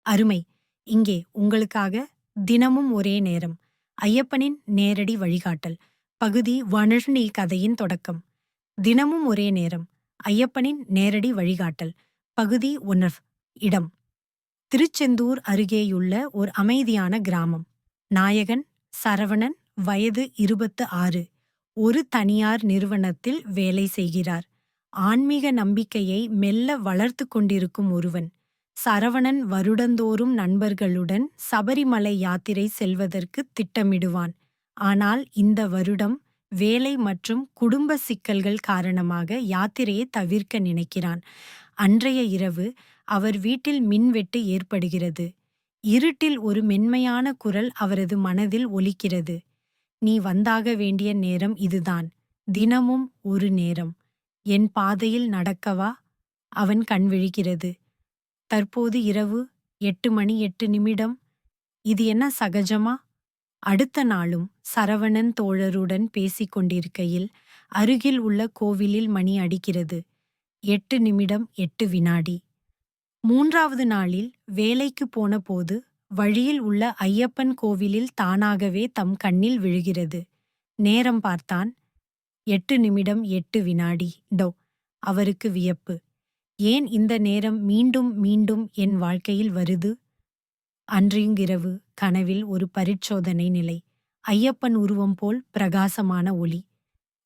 அருமை. இங்கே உங்களுக்காக தினமும் ஒரே நேரம். ஐயப்பனின் நேரடி வழிகாட்டல். பகுதி 12 கதையின் தொடக்கம். தினமும் ஒரே நேரம். ஐயப்பனின் நேரடி வழிகாட்டல். பகுதி 1. இடம் திருச்செந்தூர் அருகேயுள்ள ஒரு அமைதியான கிராமம். நாயகன் சரவணன், வயது 26, ஒரு தனியார் நிறுவனத்தில் வேலை செய்கிறார். ஆன்மீக நம்பிக்கையை மெல்ல வளர்த்து கொண்டிருக்கும் ஒருவன். சரவணன் வருடந்தோறும் நண்பர்களுடன் சபரிமலை யாத்திரை செல்வதற்கு திட்டமிடுவான். ஆனால் இந்த வருடம் வேலை மற்றும் குடும்ப சிக்கல்கள் காரணமாக யாத்திரையை தவிர்க்க நினைக்கிறான். அன்றைய இரவு அவர் வீட்டில் மின்வெட்டு ஏற்படுகிறது. இருட்டில் ஒரு மென்மையான குரல் அவரது மனதில் ஒலிக்கிறது. "நீ வந்தாக வேண்டிய நேரம் இதுதான். தினமும் ஒரு நேரம். என் பாதையில் நடக்கவா?" அவன் கண்விழிக்கிறது. தற்போது இரவு 8:08. இது என்ன சகஜமா? அடுத்த நாளும் சரவணன் தோழருடன் பேசிக் கொண்டிருக்கையில் அருகில் உள்ள கோவிலில் மணி அடிக்கிறது. 8:08. 3வது நாளில் வேலைக்கு போன போது வழியில் உள்ள ஐயப்பன் கோவிலில் தானாகவே தம் கண்ணில் விழுகிறது. நேரம் பார்த்தான். 8:08. டோ! அவருக்கு வியப்பு. ஏன் இந்த நேரம் மீண்டும் மீண்டும் என் வாழ்க்கையில் வருது? அன்றிரவு கனவில் ஒரு பரிச்சோதனை நிலை. ஐயப்பன் உருவம் போல் பிரகாசமான ஒளி.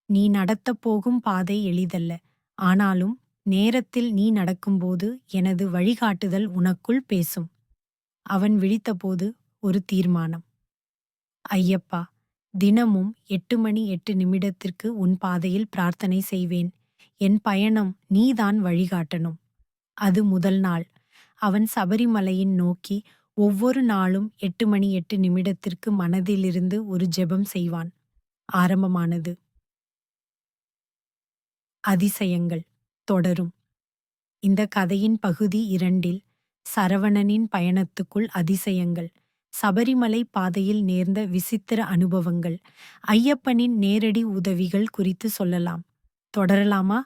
"நீ நடத்தப் போகும் பாதை எளிதல்ல. ஆனாலும் நேரத்தில் நீ நடக்கும்போது எனது வழிகாட்டுதல் உனக்குள் பேசும்." அவன் விழித்தபோது ஒரு தீர்மானம். "ஐயப்பா, தினமும் 8:08 உன் பாதையில் பிரார்த்தனை செய்வேன். என் பயணம் நீதான் வழிகாட்டணும்." அது முதல் நாள். அவன் சபரிமலையின் நோக்கி ஒவ்வொரு நாளும் 8:08 மனதிலிருந்து ஒரு ஜெபம் செய்வான். ஆரம்பமானது. அதிசயங்கள் தொடரும். இந்த கதையின் பகுதி 2 சரவணனின் பயணத்துக்குள் அதிசயங்கள். சபரிமலை பாதையில் நேர்ந்த விசித்திர அனுபவங்கள். ஐயப்பனின் நேரடி உதவிகள் குறித்து சொல்லலாம். தொடரலாமா? !!